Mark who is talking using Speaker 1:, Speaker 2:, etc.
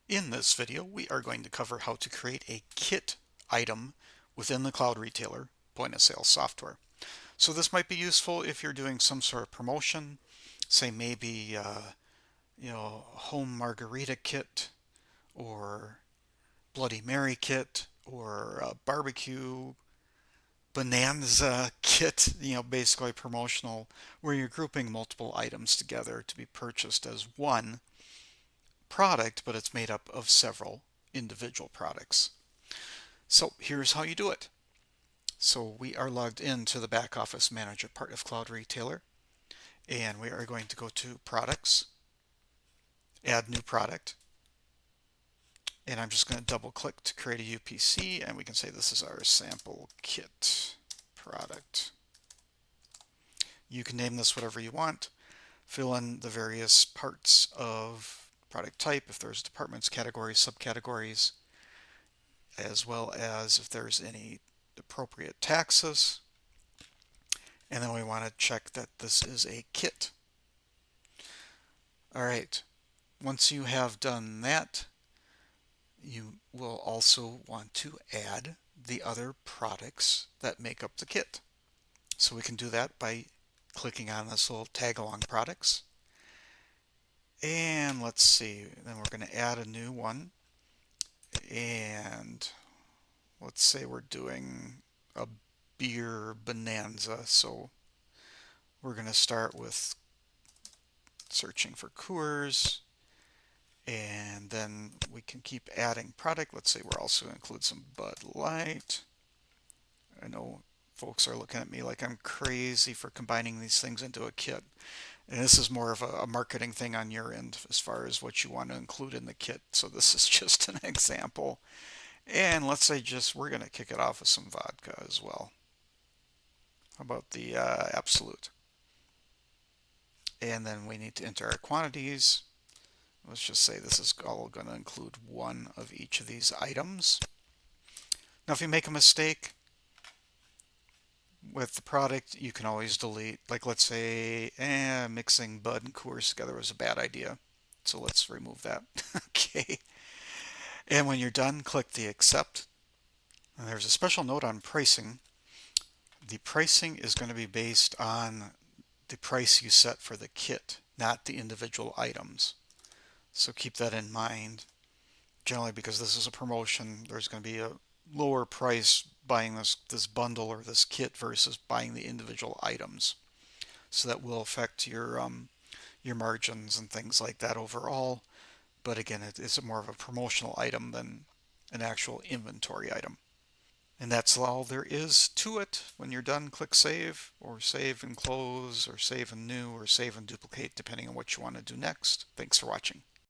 Speaker 1: In this video, we are going to cover how to create a kit item within the Cloud Retailer point of sale software. So this might be useful if you're doing some sort of promotion, say maybe home margarita kit or Bloody Mary kit or a barbecue bonanza kit, basically promotional, where you're grouping multiple items together to be purchased as one product, but it's made up of several individual products. So here's how you do it. So we are logged into the back office manager part of Cloud Retailer, and we are going to go to products, add new product, and I'm just going to double click to create a UPC, and we can say this is our sample kit product. You can name this whatever you want, fill in the various parts of product type, if there's departments, categories, subcategories, as well as if there's any appropriate taxes. And then we want to check that this is a kit. All right, once you have done that, you will also want to add the other products that make up the kit. So we can do that by clicking on this little tag along products. And let's see, then we're going to add a new one. And let's say we're doing a beer bonanza. So we're going to start with searching for Coors, and then we can keep adding product. Let's say we're also going to include some Bud Light. I know folks are looking at me like I'm crazy for combining these things into a kit. And this is more of a marketing thing on your end as far as what you want to include in the kit. So this is just an example. And let's say we're going to kick it off with some vodka as well. How about the Absolute? And then we need to enter our quantities. Let's just say this is all going to include one of each of these items. Now if you make a mistake with the product, you can always delete. Like let's say mixing Bud and Coors together was a bad idea. So let's remove that. Okay. And when you're done, click the accept. And there's a special note on pricing. The pricing is going to be based on the price you set for the kit, not the individual items. So keep that in mind. Generally, because this is a promotion, there's going to be a lower price buying this bundle or this kit versus buying the individual items. So that will affect your margins and things like that overall. But again, it's more of a promotional item than an actual inventory item. And that's all there is to it. When you're done, click save, or save and close, or save and new, or save and duplicate, depending on what you want to do next. Thanks for watching.